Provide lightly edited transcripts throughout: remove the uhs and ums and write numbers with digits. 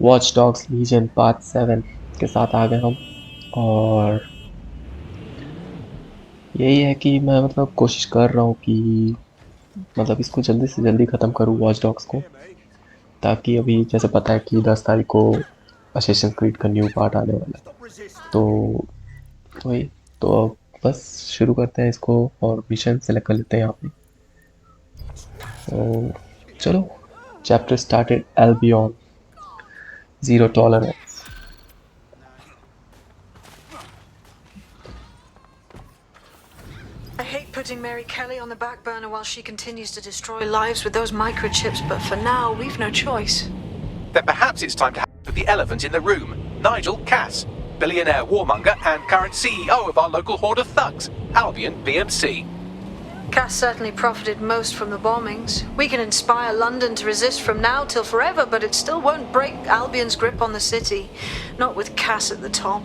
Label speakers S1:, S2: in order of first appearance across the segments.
S1: Watch dogs legion part 7 के साथ आ गए हम। और यही है कि मैं मतलब कोशिश कर रहा हूँ कि मतलब इसको जल्दी से जल्दी ख़त्म करूँ वॉच डॉग्स को, ताकि अभी जैसे पता है कि 10 तारीख को असेसिन क्रीड का न्यू पार्ट आने वाला है। तो वही, तो अब बस शुरू करते हैं इसको और मिशन सेलेक्ट कर लेते हैं यहाँ पे। तो चलो, chapter started Albion, zero tolerance.
S2: I hate putting Mary Kelly on the back burner while she continues to destroy lives with those microchips, but for now, we've no choice.
S3: Then perhaps it's time to have the elephant in the room. Nigel Cass, billionaire warmonger and current CEO of our local horde of thugs, Albion BMC.
S2: Cass certainly profited most from the bombings. We can inspire London to resist from now till forever, but it still won't break Albion's grip on the city. Not with Cass at the top.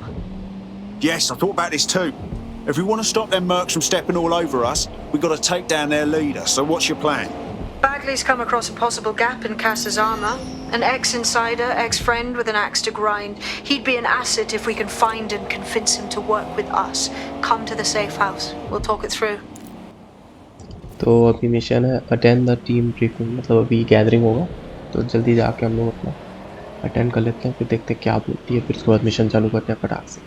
S4: Yes, I thought about this too. If we want to stop them mercs from stepping all over us, we've got to take down their leader. So what's your plan?
S2: Bagley's come across a possible gap in Cass's armor. An ex-insider, ex-friend with an axe to grind. He'd be an asset if we can find and convince him to work with us. Come to the safe house. We'll talk it through.
S1: तो अभी mission है attend the team briefing, मतलब अभी gathering होगा, तो जल्दी जाके हम लोग अपना अटेंड कर लेते हैं, फिर देखते हैं क्या बोलती है, फिर उसके बाद मिशन चालू करते हैं फटाक से।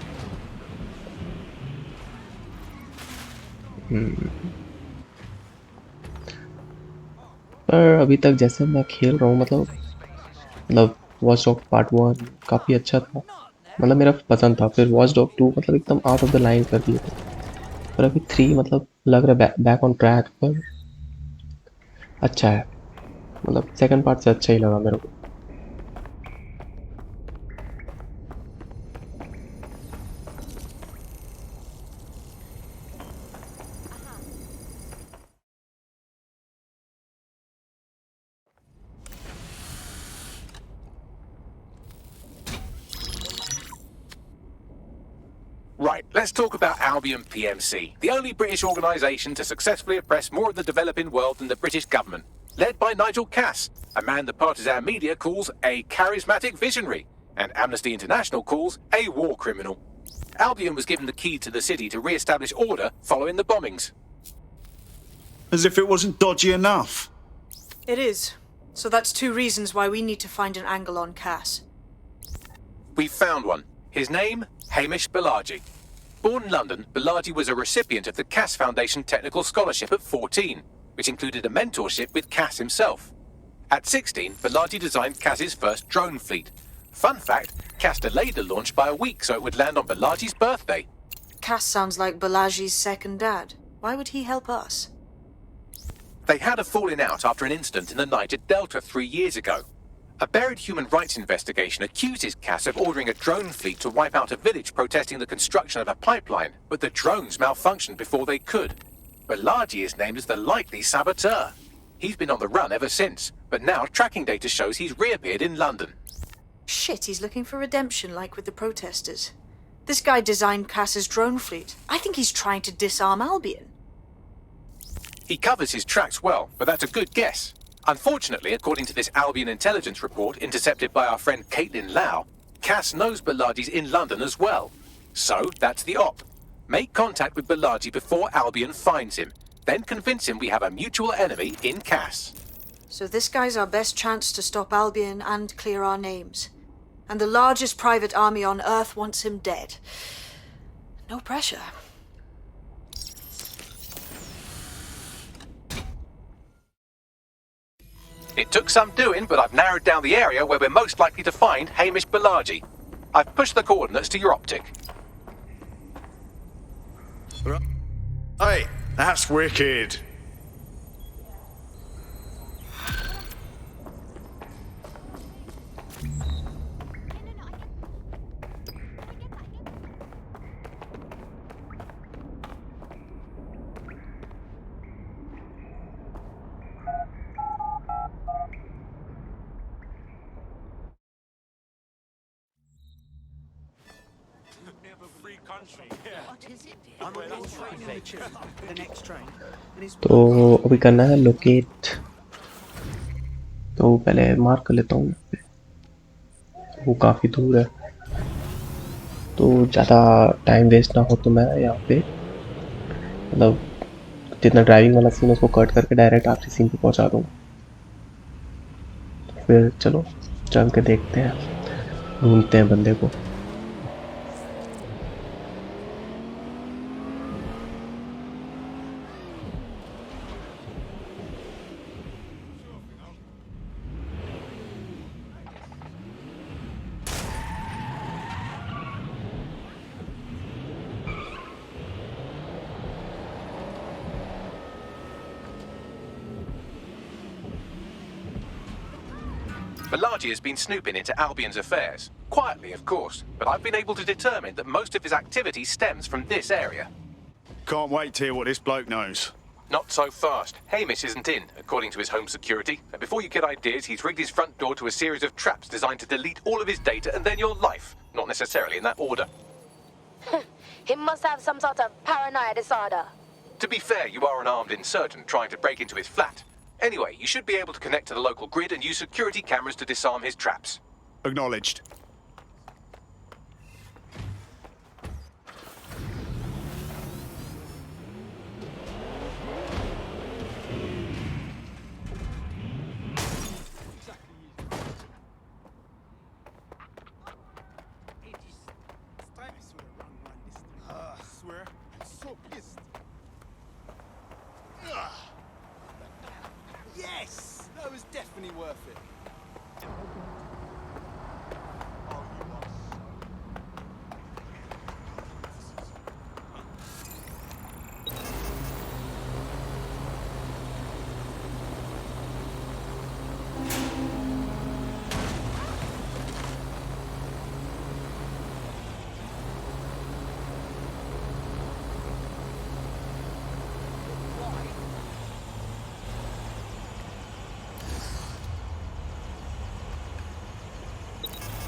S1: पर अभी तक जैसे मैं खेल रहा हूँ, मतलब वॉच डॉग पार्ट 1 काफ़ी अच्छा था, मतलब मेरा पसंद था। फिर वॉच डॉग 2 मतलब एकदम आउट ऑफ द लाइन कर दिए थे। पर अभी 3 मतलब लग रहा है बैक ऑन ट्रैक पर अच्छा है, मतलब सेकंड पार्ट से अच्छा ही लगा मेरे को।
S3: Right, let's talk about Albion PMC, the only British organisation to successfully oppress more of the developing world than the British government, led by Nigel Cass, a man the partisan media calls a charismatic visionary, and Amnesty International calls a war criminal. Albion was given the key to the city to re-establish order following the bombings.
S4: As if it wasn't dodgy enough.
S2: It is. So that's 2 reasons why we need to find an angle on Cass.
S3: We've found one. His name, Hamish Balaji. Born in London, Balaji was a recipient of the Cass Foundation Technical Scholarship at 14, which included a mentorship with Cass himself. At 16, Balaji designed Cass's first drone fleet. Fun fact, Cass delayed the launch by a week so it would land on Balaji's birthday.
S2: Cass sounds like Balaji's second dad. Why would he help us?
S3: They had a falling out after an incident in the Niger Delta 3 years ago. A buried human rights investigation accuses Cass of ordering a drone fleet to wipe out a village protesting the construction of a pipeline, but the drones malfunctioned before they could. Balaji is named as the likely saboteur. He's been on the run ever since, but now tracking data shows he's reappeared in London.
S2: Shit, he's looking for redemption like with the protesters. This guy designed Cass's drone fleet. I think he's trying to disarm Albion.
S3: He covers his tracks well, but that's a good guess. Unfortunately, according to this Albion intelligence report intercepted by our friend Caitlin Lau, Cass knows Balaji's in London as well. So, that's the op. Make contact with Balaji before Albion finds him. Then convince him we have a mutual enemy in Cass.
S2: So this guy's our best chance to stop Albion and clear our names. And the largest private army on Earth wants him dead. No pressure.
S3: It took some doing, but I've narrowed down the area where we're most likely to find Hamish Balaji. I've pushed the coordinates to your optic.
S4: Hey, that's wicked.
S1: तो अभी करना है locate, तो पहले mark कर लेता हूँ वो काफ़ी दूर है, तो ज़्यादा टाइम वेस्ट ना हो तो मैं यहाँ पे मतलब जितना ड्राइविंग वाला सीन है उसको कट करके डायरेक्ट आखिरी सीन पे पहुँचा दूँगा। फिर चलो चल के देखते हैं, ढूंढते हैं बंदे को।
S3: Malaji has been snooping into Albion's affairs. Quietly, of course, but I've been able to determine that most of his activity stems from this area.
S4: Can't wait to hear what this bloke knows.
S3: Not so fast. Hamish isn't in, according to his home security. And before you get ideas, he's rigged his front door to a series of traps designed to delete all of his data and then your life. Not necessarily in that order.
S5: He must have some sort of paranoia disorder.
S3: To be fair, you are an armed insurgent trying to break into his flat. Anyway, you should be able to connect to the local grid and use security cameras to disarm his traps.
S4: Acknowledged.
S6: Yes! That was definitely worth it.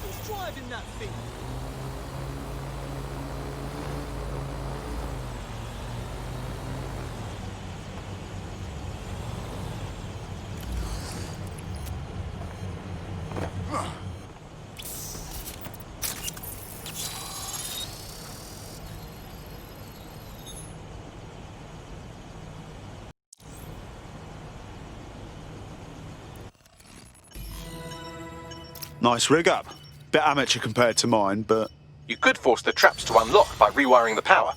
S6: Who's driving that thing?
S4: Nice rig up. Bit amateur compared to mine, but
S3: You could force the traps to unlock by rewiring the power.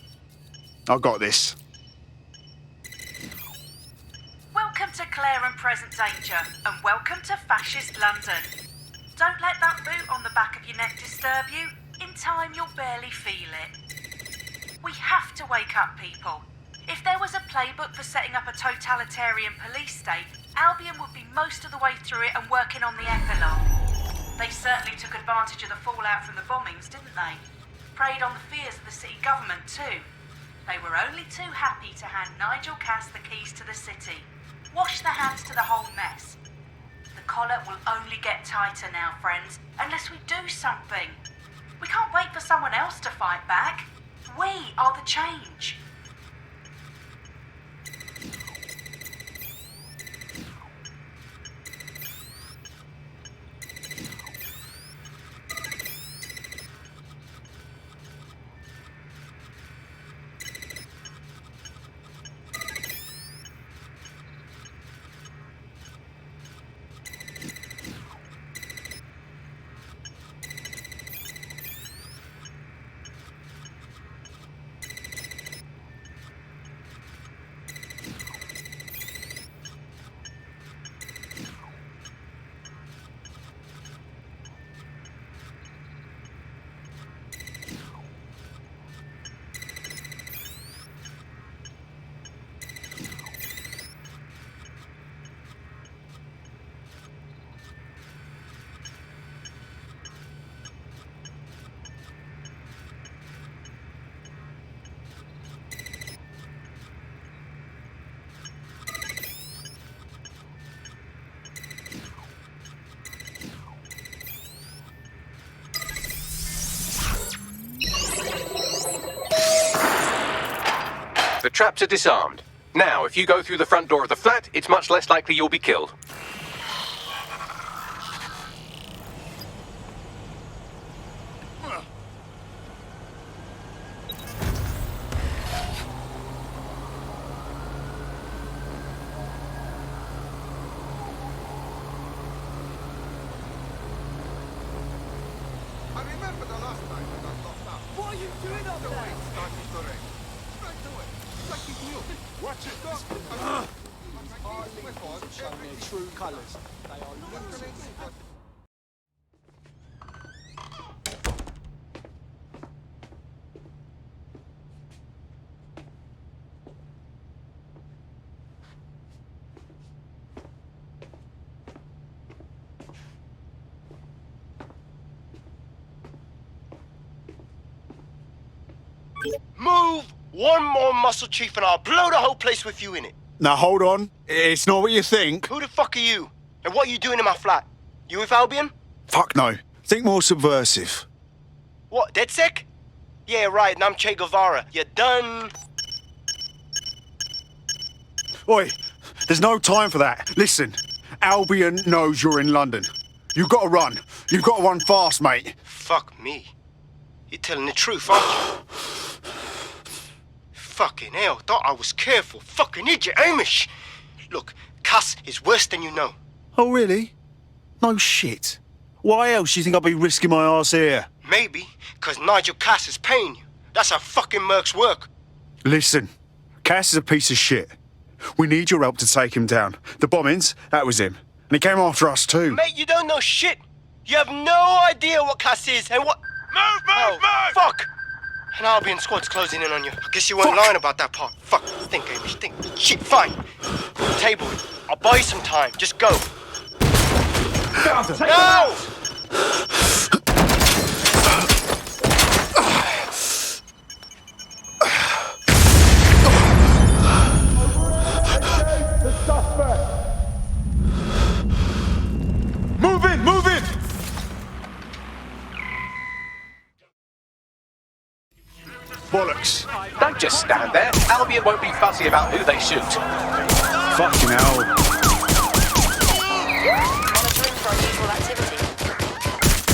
S4: I got this.
S7: Welcome to Clare and Present Danger, and welcome to Fascist London. Don't let that boot on the back of your neck disturb you. In time, you'll barely feel it. We have to wake up, people. If there was a playbook for setting up a totalitarian police state, Albion would be most of the way through it and working on the epilogue. They certainly took advantage of the fallout from the bombings, didn't they? Preyed on the fears of the city government, too. They were only too happy to hand Nigel Cass the keys to the city. Wash their hands to the whole mess. The collar will only get tighter now, friends, unless we do something. We can't wait for someone else to fight back. We are the change.
S3: The traps are disarmed. Now, if you go through the front door of the flat, it's much less likely you'll be killed.
S6: Watch it. Our leaders have shown their true colours. They are losers.
S8: Move one more muscle, Chief, and I'll blow the whole place with you in it.
S4: Now hold on. It's not what you think.
S8: Who the fuck are you? And what are you doing in my flat? You with Albion?
S4: Fuck no. Think more subversive.
S8: What, DedSec? Yeah, right, and I'm Che Guevara. You done?
S4: Oi, there's no time for that. Listen, Albion knows you're in London. You've got to run. You've got to run fast, mate.
S8: Fuck me. You're telling the truth, aren't you? Fucking hell, thought I was careful. Fucking idiot, Amish. Look, Cass is worse than you know.
S4: Oh, really? No shit. Why else do you think I'd be risking my arse here?
S8: Maybe, because Nigel Cass is paying you. That's how fucking mercs work.
S4: Listen, Cass is a piece of shit. We need your help to take him down. The bombings, that was him. And he came after us too.
S8: Mate, you don't know shit. You have no idea what Cass is and what... Move! Fuck! An Albion squad's closing in on you. I guess you weren't lying about that part. Fuck. Think, Amish, think. Shit, fine. Table it. I'll buy you some time. Just go. No!
S4: Move in! Move in! Bollocks.
S3: Don't just stand there. Albion won't be fussy about who they shoot.
S4: Fucking hell.
S5: Monitoring for unusual activity.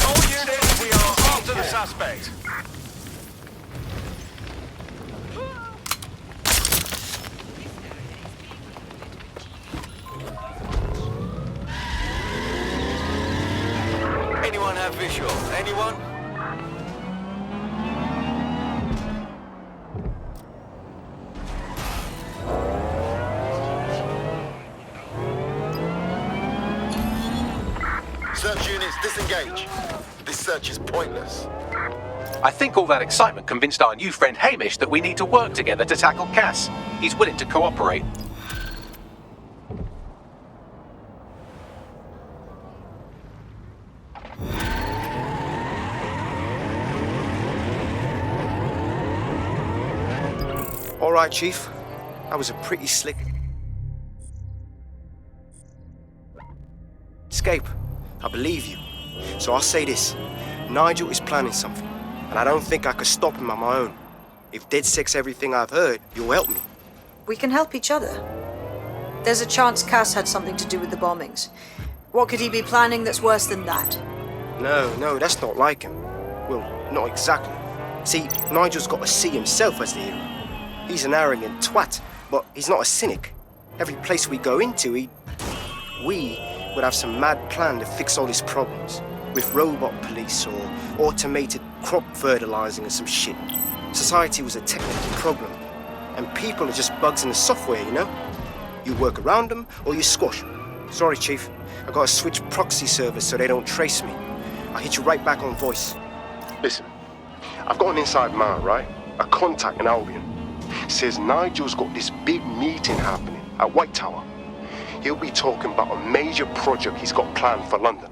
S9: All units, we are after the suspect. Anyone have visual? Anyone?
S10: Search units, disengage. This search is pointless.
S3: I think all that excitement convinced our new friend Hamish that we need to work together to tackle Cass. He's willing to cooperate.
S8: All right, Chief. That was a pretty slick... escape. I believe you. So I'll say this. Nigel is planning something, and I don't think I could stop him on my own. If DedSec's everything I've heard, you'll help me.
S2: We can help each other. There's a chance Cass had something to do with the bombings. What could he be planning that's worse than that?
S8: No, that's not like him. Well, not exactly. See, Nigel's got to see himself as the hero. He's an arrogant twat, but he's not a cynic. Every place we go into, we would have some mad plan to fix all his problems. With robot police or automated crop fertilizing or some shit. Society was a technical problem. And people are just bugs in the software, you know? You work around them or you squash them. Sorry, Chief. I gotta switch proxy servers so they don't trace me. I'll hit you right back on voice.
S10: Listen, I've got an inside man, right? A contact in Albion. Says Nigel's got this big meeting happening at White Tower. He'll be talking about a major project he's got planned for London.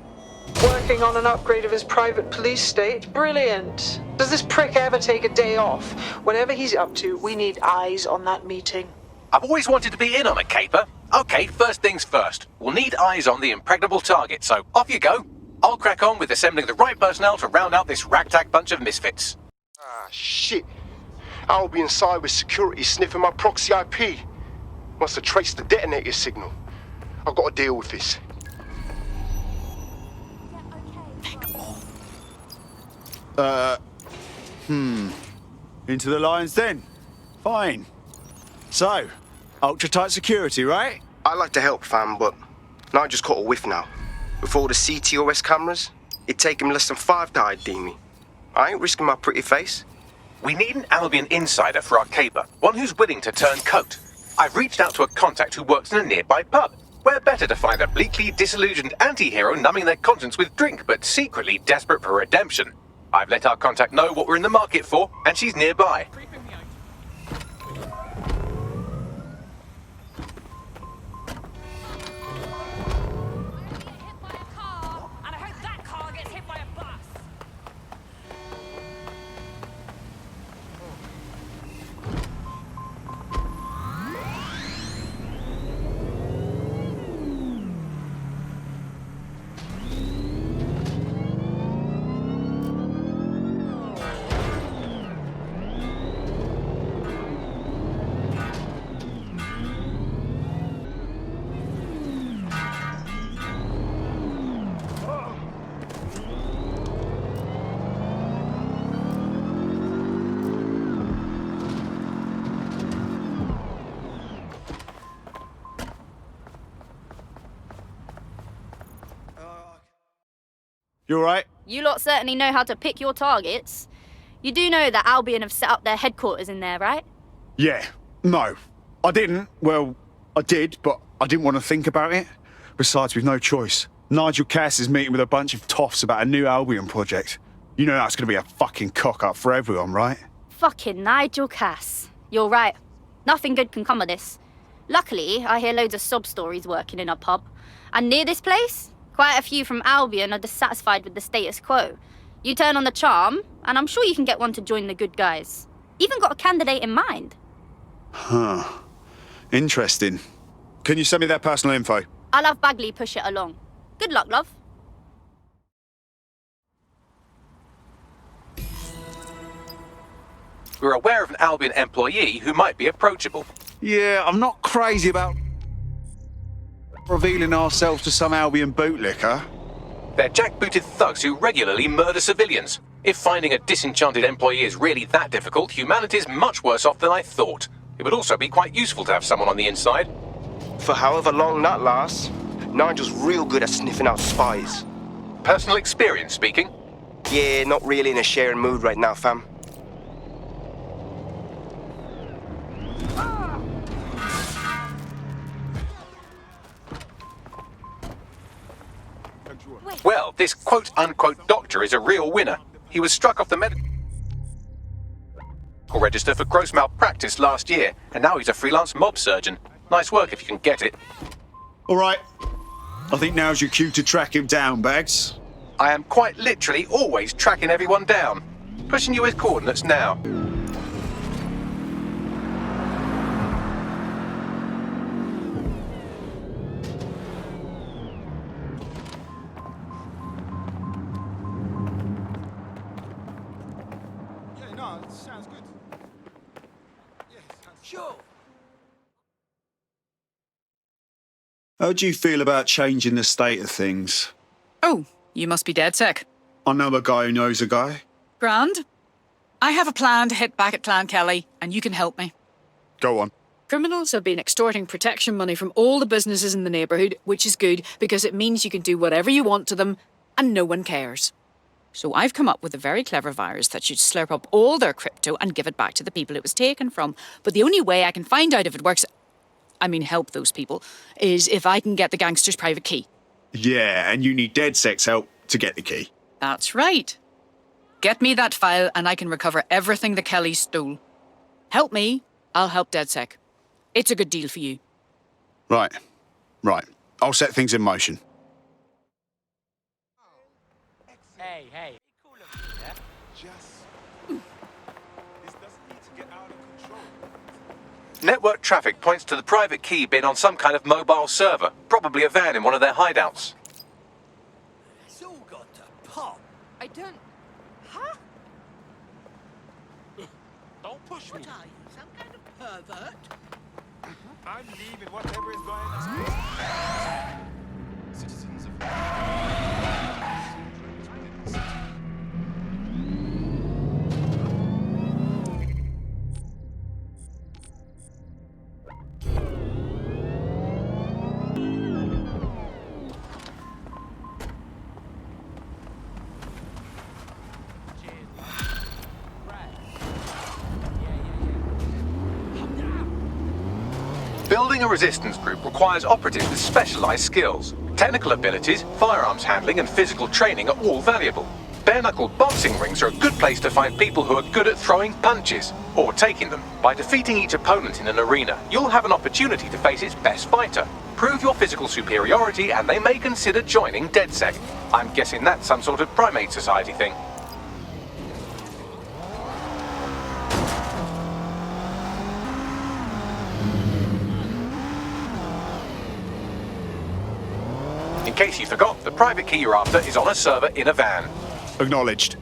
S11: Working on an upgrade of his private police state? Brilliant. Does this prick ever take a day off? Whatever he's up to, we need eyes on that meeting.
S3: I've always wanted to be in on a caper. Okay, first things first. We'll need eyes on the impregnable target, so off you go. I'll crack on with assembling the right personnel to round out this ragtag bunch of misfits.
S10: Ah, shit. Albion cyber security sniffing my proxy IP. Must have traced the detonator signal. I've got to deal with this.
S4: Into the lines then. Fine. So, ultra-tight security, right?
S8: I'd like to help, fam, but Nigel's caught a whiff now. With all the CTOS cameras, it'd take him less than 5 to ID me. I ain't risking my pretty face.
S3: We need an Albion insider for our caper, one who's willing to turn coat. I've reached out to a contact who works in a nearby pub. Where better to find a bleakly disillusioned anti-hero numbing their conscience with drink, but secretly desperate for redemption. I've let our contact know what we're in the market for, and she's nearby.
S4: You alright?
S5: You lot certainly know how to pick your targets. You do know that Albion have set up their headquarters in there, right?
S4: Yeah. No. I didn't. Well, I did, but I didn't want to think about it. Besides, we've no choice. Nigel Cass is meeting with a bunch of toffs about a new Albion project. You know that's going to be a fucking cock-up for everyone, right?
S5: Fucking Nigel Cass. You're right. Nothing good can come of this. Luckily, I hear loads of sob stories working in a pub. And near this place, quite a few from Albion are dissatisfied with the status quo. You turn on the charm, and I'm sure you can get one to join the good guys. Even got a candidate in mind.
S4: Huh. Interesting. Can you send me their personal info?
S5: I'll have Bagley push it along. Good luck, love.
S3: We're aware of an Albion employee who might be approachable.
S4: Yeah, I'm not crazy about revealing ourselves to some Albion bootlicker.
S3: They're jackbooted thugs who regularly murder civilians. If finding a disenchanted employee is really that difficult, humanity's much worse off than I thought. It would also be quite useful to have someone on the inside.
S8: For however long that lasts, Nigel's real good at sniffing out spies.
S3: Personal experience speaking?
S8: Yeah, not really in a sharing mood right now, fam.
S3: Well, this quote-unquote doctor is a real winner. He was struck off the medical register for gross malpractice last year, and now he's a freelance mob surgeon. Nice work if you can get it.
S4: All right. I think now's your cue to track him down, Bags.
S3: I am quite literally always tracking everyone down. Pushing you his coordinates now.
S6: Yeah, no, it sounds good. Yeah, sounds sure.
S4: How do you feel about changing the state of things?
S12: Oh, you must be dead sick.
S4: I know a guy who knows a guy.
S12: Grand. I have a plan to hit back at Clan Kelly, and you can help me.
S4: Go on.
S12: Criminals have been extorting protection money from all the businesses in the neighbourhood, which is good because it means you can do whatever you want to them and no one cares. So I've come up with a very clever virus that should slurp up all their crypto and give it back to the people it was taken from. But the only way I can find out if it works, help those people, is if I can get the gangster's private key.
S4: Yeah, and you need DeadSec's help to get the key.
S12: That's right. Get me that file and I can recover everything the Kellys stole. Help me, I'll help DeadSec. It's a good deal for you.
S4: Right. I'll set things in motion.
S13: Hey. Cool of you, yeah?
S6: This doesn't need to get out of control.
S3: Network traffic points to the private key bin on some kind of mobile server, probably a van in one of their hideouts.
S13: It's all got to pop. I don't... Huh?
S6: Don't push me.
S13: What are you, some kind of pervert?
S6: I'm leaving whatever is going on. Citizens of...
S3: Building a resistance group requires operatives with specialized skills. Technical abilities, firearms handling, and physical training are all valuable. Bare-knuckle boxing rings are a good place to find people who are good at throwing punches, or taking them. By defeating each opponent in an arena, you'll have an opportunity to face its best fighter. Prove your physical superiority and they may consider joining DedSec. I'm guessing that's some sort of primate society thing. In case you forgot, the private key you're after is on a server in a van.
S4: Acknowledged.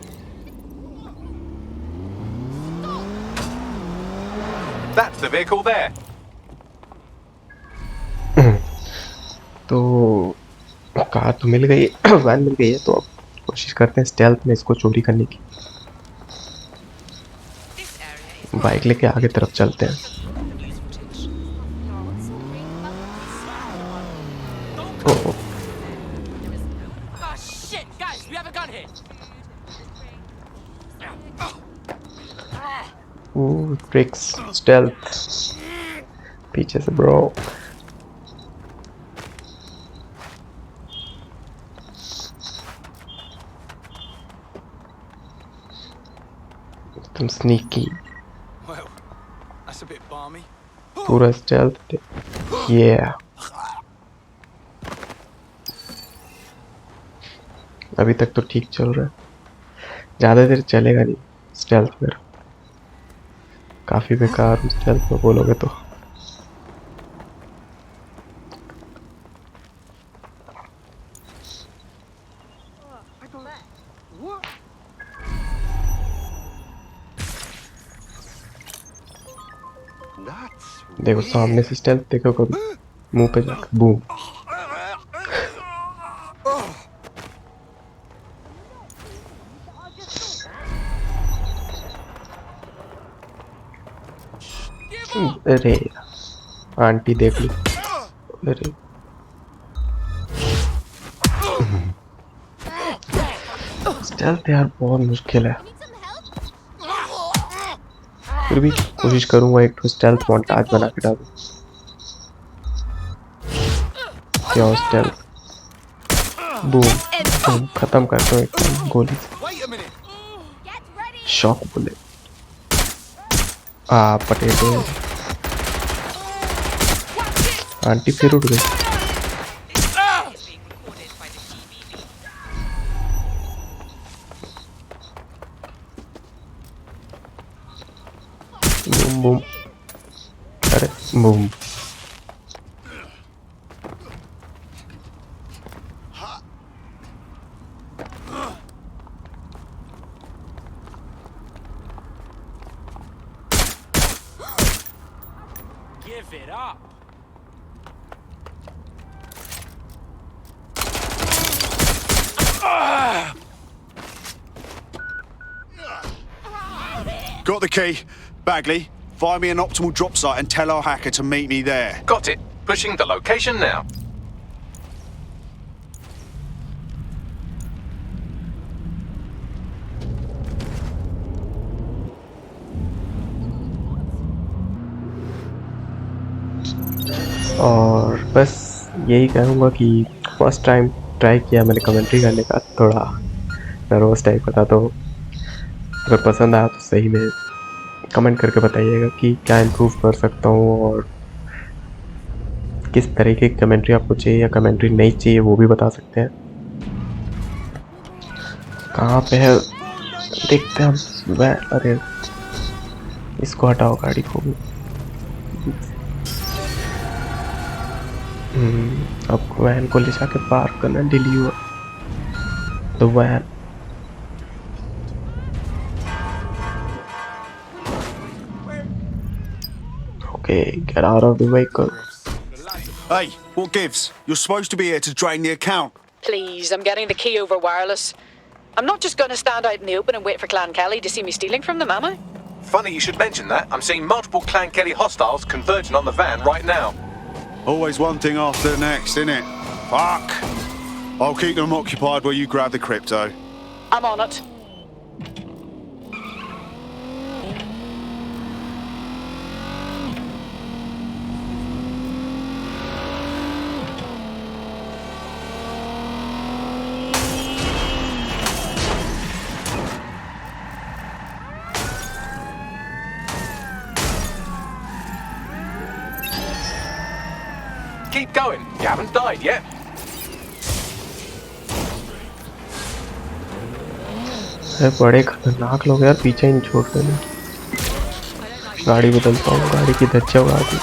S3: That's the vehicle there.
S1: तो car तो मिल गई, van मिल गई है, तो अब कोशिश करते हैं स्टेल्थ में इसको चोरी करने की। बाइक लेके आगे तरफ चलते हैं। ओह
S13: shit, guys, we have a gun here.
S1: Tricks stealth पीछे से ब्रो। तुम sneaky,
S6: Well, that's a bit balmy.
S1: पूरा स्टेल्थ। ये अभी तक तो ठीक चल रहा है, ज़्यादा देर चलेगा नहीं स्टेल्थ में। काफ़ी बेकार स्टेल्थ में बोलोगे तो। देखो सामने से स्टेल्थ देखो कभी, मुंह पे जाकर बूम। अरे आंटी देख ली। अरे स्टेल्थ यार बहुत मुश्किल है, फिर भी कोशिश करूंगा एक तो स्टेल्थ मोन्टाज बना के डालूं। क्या स्टेल्थ, बूम बूम, खत्म करता हूँ एक गोली से। Shock bullet, potato. आंटी फिर उठ गई। बूम बूम, अरे boom.
S13: Give it up.
S4: Got the key. Bagley, find me an optimal drop site and tell our hacker to meet me there.
S3: Got it. Pushing the location now.
S1: और बस यही कहूँगा कि first time try किया मैंने commentary करने का, थोड़ा नर्वस टाइप का था, तो अगर पसंद आया तो सही में कमेंट करके बताइएगा कि क्या इम्प्रूव कर सकता हूँ और किस तरीके की कमेंट्री आपको चाहिए या कमेंट्री नहीं चाहिए वो भी बता सकते हैं। कहाँ पे है देखते हैं हम। अरे इसको हटाओ गाड़ी को। अब वैन को ले जाके पार्क करना, deliver the van. Okay, get out of the vehicle.
S4: Hey, what gives? You're supposed to be here to drain the account.
S12: Please, I'm getting the key over wireless. I'm not just going to stand out in the open and wait for Clan Kelly to see me stealing from them, am I?
S3: Funny you should mention that. I'm seeing multiple Clan Kelly hostiles converging on the van right now.
S4: Always one thing after the next, innit? Fuck! I'll keep them occupied while you grab the crypto.
S12: I'm on it.
S3: keep going. You haven't died yet.
S1: अरे बड़े खतरनाक लोग यार, पीछे ही नहीं छोड़ रहे ना। गाड़ी बदलता हूँ, गाड़ी की धज्जा उड़ा दी।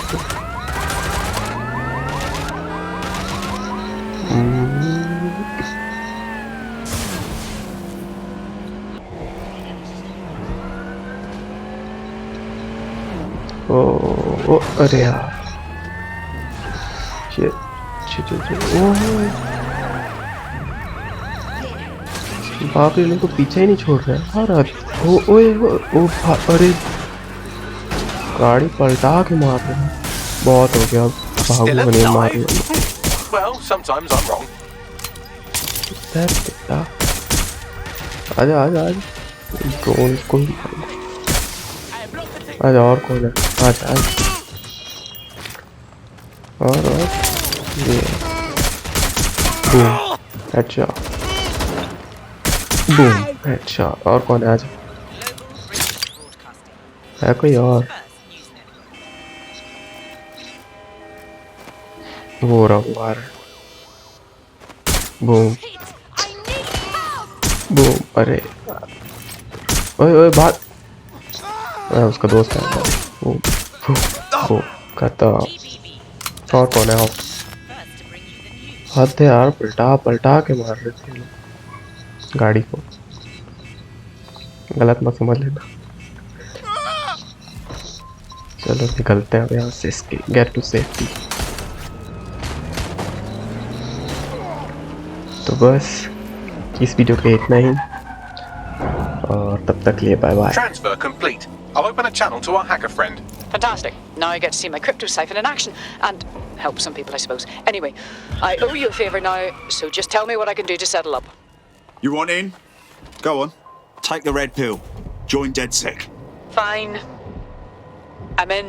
S1: ओ अरे यार, शिट शिट शिट, बाप रे, को पीछे ही नहीं छोड़ रहा है। अरे अरे गाड़ी पलटा के मार रहे हैं। बहुत हो गया, भागो नहीं मार रहे हैं।
S3: Well, sometimes I'm wrong.
S1: आजा आजा आजा, ड्रोन कोई आजा, और कौन है? आजा आजा, और ये बूम हेडशॉट, बूम हेडशॉट। और कौन है? आजा, है कोई और? वो रहा, वो आ रहा है। बूम बूम, अरे ओए ओए भाग, उसका दोस्त है। बूम बूम, खत्म। और कौन है? और हद है यार, पलटा पलटा के मार रहे थे लोग गाड़ी को। गलत मत समझ लेना। चलो निकलते हैं अब यहाँ से, इसके गेट टू सेफ्टी। तो बस इस वीडियो के इतना ही, और तब तक लिए bye bye.
S3: Transfer complete. I'll open a channel to our hacker friend.
S12: Fantastic. Now I get to see my crypto siphon in action and help some people, I suppose. Anyway, I owe you a favor now, so just tell me what I can do to settle up.
S4: You want in? Go on. Take the red pill. Join DedSec.
S12: Fine. I'm in.